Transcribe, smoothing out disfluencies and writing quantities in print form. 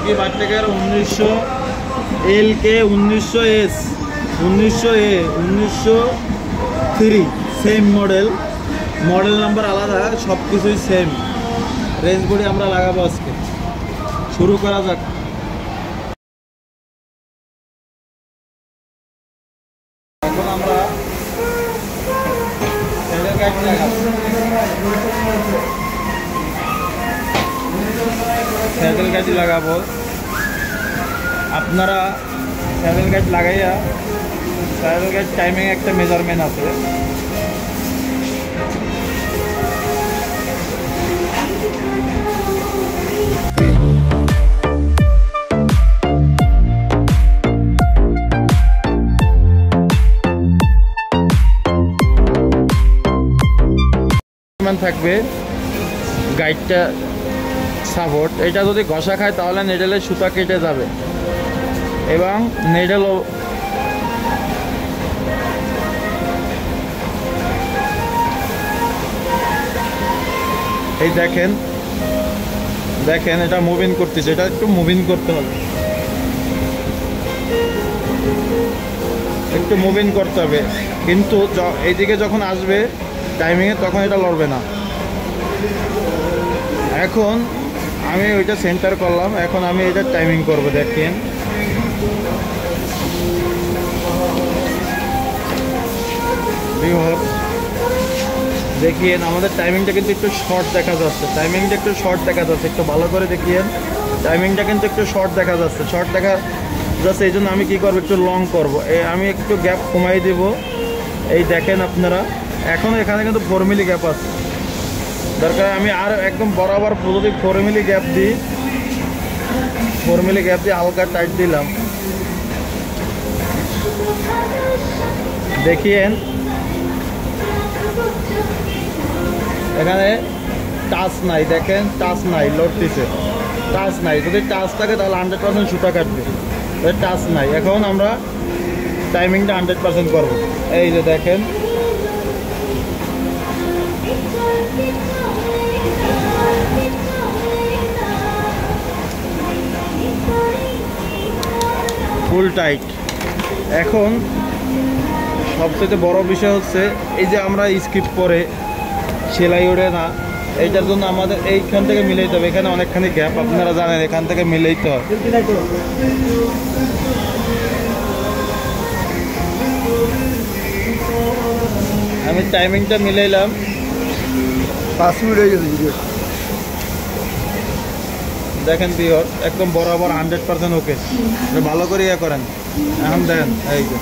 Suzuki ভার্টিকার 1900 LK 1900S 1900A 1903 same model number আলাদা, সব কিছুই সেম। রেঞ্জ বডি আমরা লাগাবো আজকে। শুরু করা যাক। এখন আমরা স্যাডেল গাইড লাগাবো। স্যাডেল গাইড লাগাবো। আপনারা স্যাডেল গাইড লাগাইয়া, স্যাডেল গাইড টাইমিং একটা মেজারমেন্ট আছে, থাকবে গাইডটা সাপোর্ট। এটা যদি ঘষা খায় তাহলে নেডেলের সুতা কেটে যাবে এবং নেডেলও এই দেখেন এটা মুভিং করতেছে, এটা একটু মুভিং করতে হবে, একটু মুভিং করতে হবে। কিন্তু এইদিকে যখন আসবে টাইমিংয়ে তখন এটা লড়বে না। এখন আমি ওইটা সেন্টার করলাম, এখন আমি এটা টাইমিং করব। দেখেন দেখিয়েন আমাদের টাইমিংটা কিন্তু একটু শর্ট দেখা যাচ্ছে, একটু ভালো করে দেখিয়েন। টাইমিংটা কিন্তু একটু শর্ট দেখা যাচ্ছে, এই জন্য আমি কি করবো, একটু লং করব। আমি একটু গ্যাপ কমাই দিব। এই দেখেন আপনারা, এখন এখানে কিন্তু 4 মিলি গ্যাপ আছে, দরকার আমি আর একদম বরাবর যদি 4 মিলি গ্যাপ দিই, 4 মিলি গ্যাপ দিয়ে হালকা টাইট দিলাম। দেখিয়েন এখানে টাচ নাই, দেখেন টাচ নাই, লড়তেছে, টাচ নাই। যদি টাচ থাকে তাহলে 100% সুতা কাটবে, টাচ নাই। এখন আমরা টাইমিংটা 100% করবো। এই যে দেখেন ফুল টাইট। এখন সবচেয়ে বড় বিষয় হচ্ছে এই যে আমরা স্কিপ করে সেলাই ওঠে না, এইটার জন্য আমাদের এইখান থেকে মিলাইতে হবে। এখানে অনেকখানি গ্যাপ, আপনারা জানেন, এখান থেকে মিলাইতে হবে। আমি টাইমিংটা মিলাইলাম, 5 মিনিট হয়ে গেছে ভিডিও। দেখেন পিওর একদম বরাবর 100% ওকে। ভালো করে ইয়ে করেন। এখন দেখেন এই যে